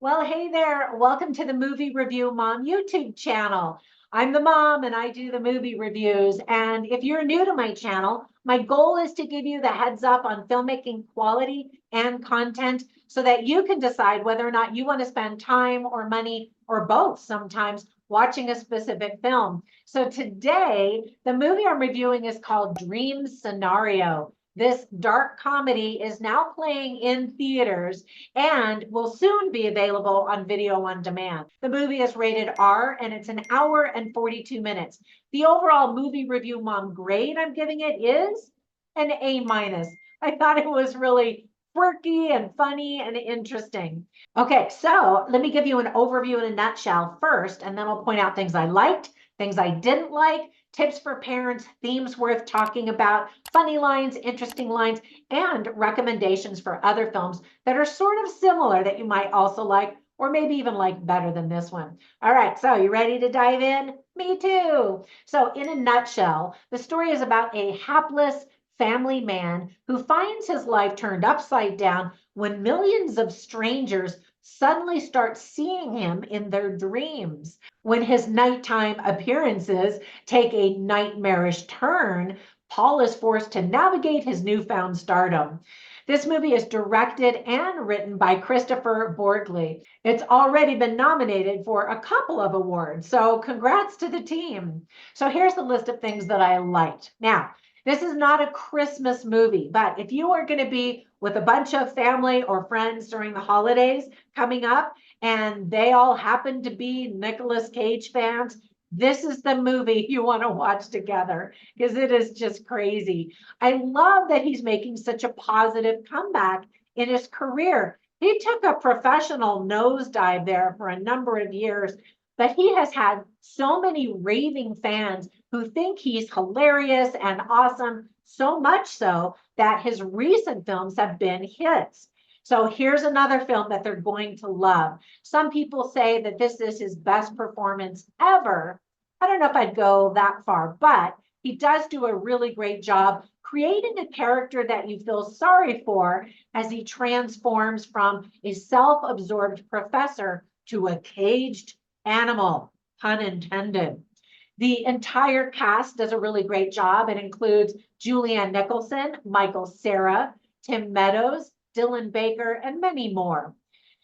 Well, hey there. Welcome to the Movie Review Mom YouTube channel. I'm the mom and I do the movie reviews. And if you're new to my channel, my goal is to give you the heads up on filmmaking quality and content so that you can decide whether or not you want to spend time or money or both sometimes watching a specific film. So today, the movie I'm reviewing is called Dream Scenario. This dark comedy is now playing in theaters and will soon be available on video on demand. The movie is rated R and it's an hour and 42 minutes. The overall movie review mom grade I'm giving it is an A minus. I thought it was really quirky and funny and interesting. Okay, so let me give you an overview in a nutshell first, and then I'll point out things I liked, things I didn't like, tips for parents, themes worth talking about, funny lines, interesting lines, and recommendations for other films that are sort of similar that you might also like, or maybe even like better than this one. All right, so you ready to dive in? Me too. So, in a nutshell, the story is about a hapless family man who finds his life turned upside down when millions of strangers suddenly start seeing him in their dreams. When his nighttime appearances take a nightmarish turn, Paul is forced to navigate his newfound stardom. This movie is directed and written by Christopher Borgley. It's already been nominated for a couple of awards, so congrats to the team. So here's the list of things that I liked. Now, this is not a Christmas movie, but if you are going to be with a bunch of family or friends during the holidays coming up and they all happen to be Nicolas Cage fans, this is the movie you want to watch together because it is just crazy. I love that he's making such a positive comeback in his career. He took a professional nosedive there for a number of years, but he has had so many raving fans who think he's hilarious and awesome, so much so that his recent films have been hits. So here's another film that they're going to love. Some people say that this is his best performance ever. I don't know if I'd go that far, but he does do a really great job creating a character that you feel sorry for as he transforms from a self absorbed professor to a caged animal, pun intended. The entire cast does a really great job. It includes Julianne Nicholson, Michael Cera, Tim Meadows, Dylan Baker, and many more.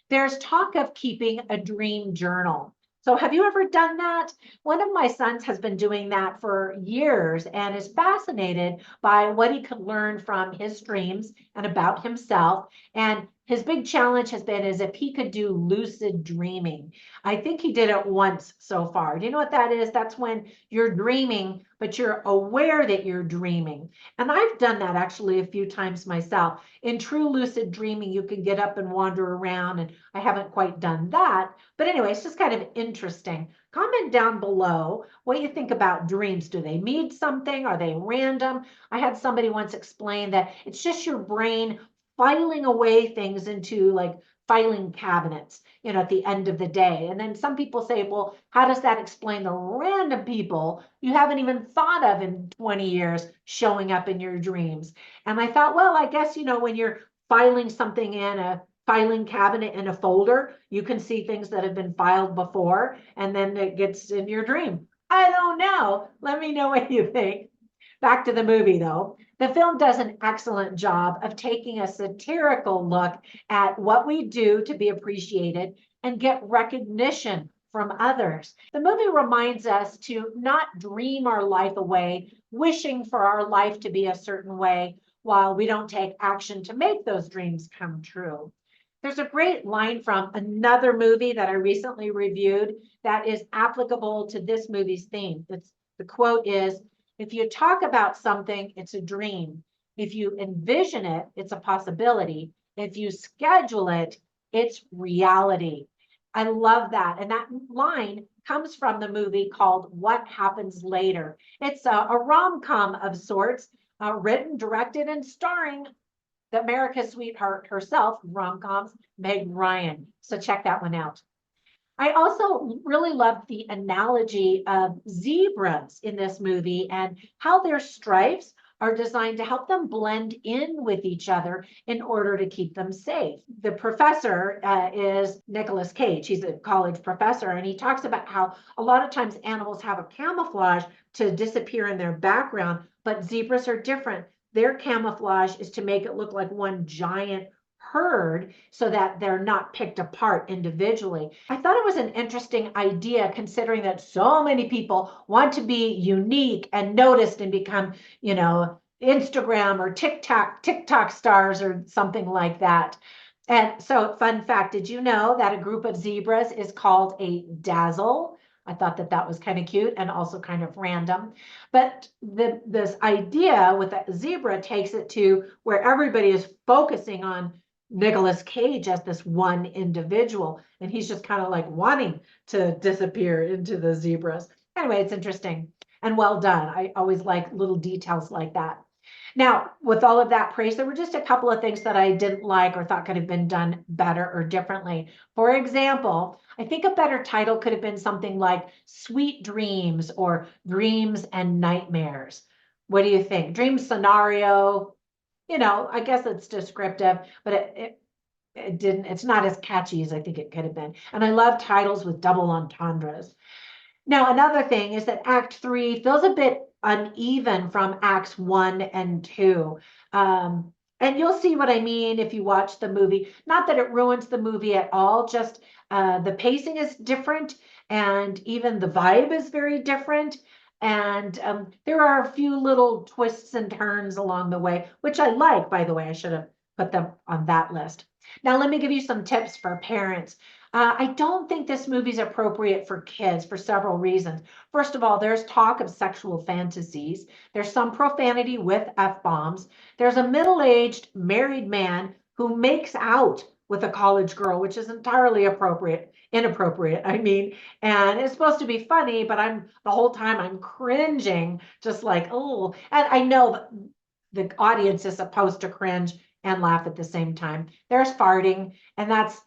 There's talk of keeping a dream journal. So, have you ever done that? One of my sons has been doing that for years and is fascinated by what he could learn from his dreams and about himself. And his big challenge has been is if he could do lucid dreaming. I think he did it once so far. Do you know what that is? That's when you're dreaming, but you're aware that you're dreaming. And I've done that actually a few times myself. In true lucid dreaming, you can get up and wander around, and I haven't quite done that. But anyway, it's just kind of interesting. Comment down below what you think about dreams. Do they mean something? Are they random? I had somebody once explain that it's just your brain filing away things into like filing cabinets, at the end of the day. And then some people say, well, how does that explain the random people you haven't even thought of in 20 years showing up in your dreams? And I thought, well, I guess, when you're filing something in a filing cabinet in a folder, you can see things that have been filed before, and then it gets in your dream. I don't know. Let me know what you think. Back to the movie, though. The film does an excellent job of taking a satirical look at what we do to be appreciated and get recognition from others. The movie reminds us to not dream our life away, wishing for our life to be a certain way while we don't take action to make those dreams come true. There's a great line from another movie that I recently reviewed that is applicable to this movie's theme. The quote is, if you talk about something, it's a dream. If you envision it, it's a possibility. If you schedule it, it's reality. I love that. And that line comes from the movie called What Happens Later. It's a rom-com of sorts, written, directed, and starring the America's sweetheart herself, rom-coms, Meg Ryan. So check that one out. I also really loved the analogy of zebras in this movie and how their stripes are designed to help them blend in with each other in order to keep them safe. The professor is Nicolas Cage. He's a college professor, and he talks about how a lot of times animals have a camouflage to disappear in their background, but zebras are different. Their camouflage is to make it look like one giant herd so that they're not picked apart individually. I thought it was an interesting idea considering that so many people want to be unique and noticed and become, Instagram or TikTok stars or something like that. And so, fun fact, did you know that a group of zebras is called a dazzle? I thought that was kind of cute and also kind of random. But this idea with a zebra takes it to where everybody is focusing on Nicolas Cage as this one individual, and he's just kind of like wanting to disappear into the zebras. Anyway, it's interesting and well done. I always like little details like that. Now, with all of that praise, there were just a couple of things that I didn't like or thought could have been done better or differently. For example, I think a better title could have been something like Sweet Dreams or Dreams and Nightmares. What do you think? Dream scenario, I guess it's descriptive, but it's not as catchy as I think it could have been. And I love titles with double entendres. Now, another thing is that Act 3 feels a bit uneven from Acts 1 and 2. And you'll see what I mean if you watch the movie. Not that it ruins the movie at all, just the pacing is different and even the vibe is very different. And there are a few little twists and turns along the way, which I like, by the way. I should have put them on that list. Now, let me give you some tips for parents. I don't think this movie is appropriate for kids for several reasons. First of all, there's talk of sexual fantasies. There's some profanity with F-bombs. There's a middle-aged married man who makes out with a college girl, which is entirely inappropriate, and it's supposed to be funny, but the whole time I'm cringing, just like, oh, and I know the audience is supposed to cringe and laugh at the same time. There's farting, and that's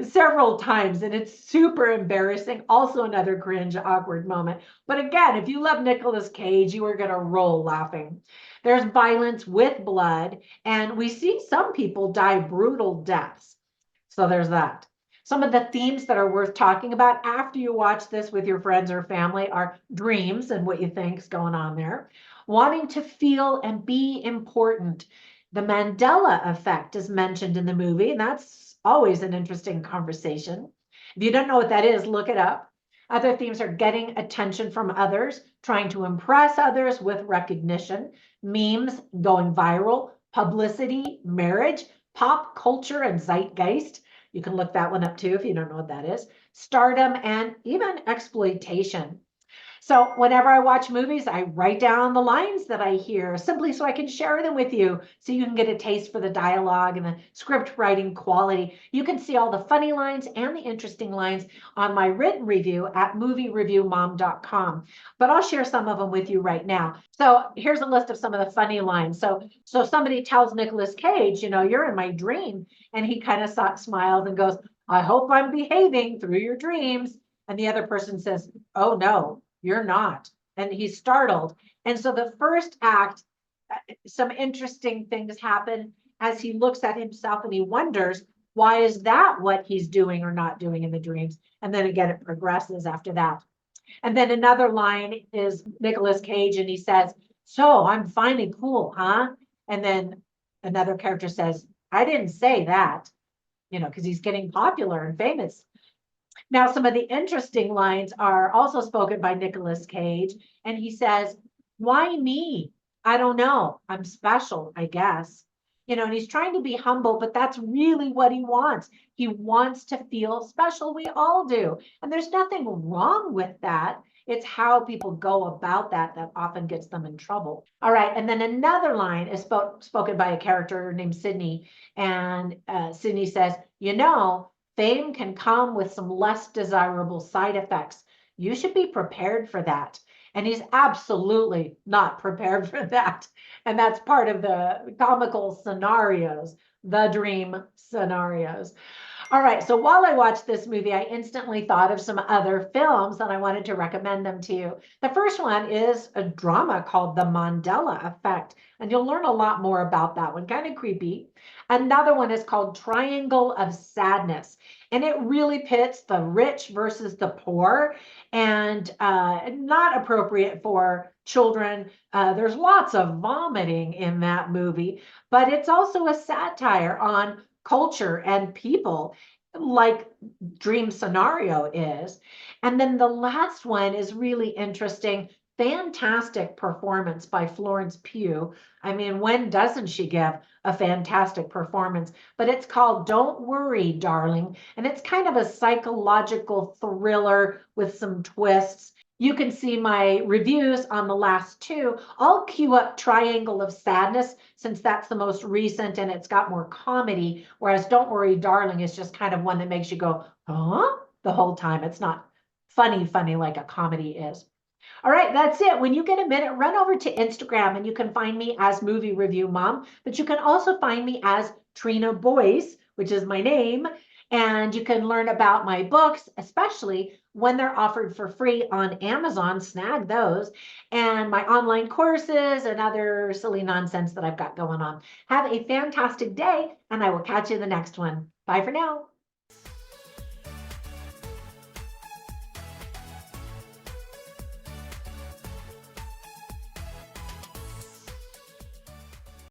several times, and it's super embarrassing. Also another cringe, awkward moment. But again, if you love Nicolas Cage, you are going to roll laughing. There's violence with blood, and we see some people die brutal deaths. So there's that. Some of the themes that are worth talking about after you watch this with your friends or family are dreams and what you think is going on there. Wanting to feel and be important. The Mandela effect is mentioned in the movie, and that's always an interesting conversation. If you don't know what that is, look it up. Other themes are getting attention from others, trying to impress others with recognition, memes going viral, publicity, marriage, pop culture, and zeitgeist. You can look that one up too if you don't know what that is. Stardom and even exploitation. So whenever I watch movies, I write down the lines that I hear simply so I can share them with you so you can get a taste for the dialogue and the script writing quality. You can see all the funny lines and the interesting lines on my written review at moviereviewmom.com. But I'll share some of them with you right now. So here's a list of some of the funny lines. So somebody tells Nicolas Cage, you're in my dream. And he kind of smiles and goes, I hope I'm behaving through your dreams. And the other person says, oh no, you're not. And he's startled. And so the first act, some interesting things happen as he looks at himself and he wonders, why is that what he's doing or not doing in the dreams? And then again, it progresses after that. And then another line is Nicolas Cage, and he says, so I'm finally cool, huh? And then another character says, I didn't say that, because he's getting popular and famous. Now, some of the interesting lines are also spoken by Nicolas Cage, and he says, why me? I don't know. I'm special, I guess. And he's trying to be humble, but that's really what he wants. He wants to feel special. We all do. And there's nothing wrong with that. It's how people go about that often gets them in trouble. All right. And then another line is spoken by a character named Sydney. And Sydney says, fame can come with some less desirable side effects. You should be prepared for that. And he's absolutely not prepared for that. And that's part of the comical scenarios, the dream scenarios. All right, so while I watched this movie, I instantly thought of some other films that I wanted to recommend them to you. The first one is a drama called The Mandela Effect, and you'll learn a lot more about that one, kind of creepy. Another one is called Triangle of Sadness, and it really pits the rich versus the poor, and not appropriate for children. There's lots of vomiting in that movie, but it's also a satire on culture and people, like Dream Scenario is. And then the last one is really interesting. Fantastic performance by Florence Pugh. I mean, when doesn't she give a fantastic performance? But it's called Don't Worry, Darling. And it's kind of a psychological thriller with some twists. You can see my reviews on the last two. I'll queue up Triangle of Sadness since that's the most recent and it's got more comedy, whereas Don't Worry, Darling is just kind of one that makes you go, huh? The whole time. It's not funny like a comedy is. All right, that's it. When you get a minute, run over to Instagram and you can find me as Movie Review Mom, but you can also find me as Trina Boice, which is my name. And you can learn about my books, especially when they're offered for free on Amazon. Snag those. And my online courses and other silly nonsense that I've got going on. Have a fantastic day, and I will catch you in the next one. Bye for now.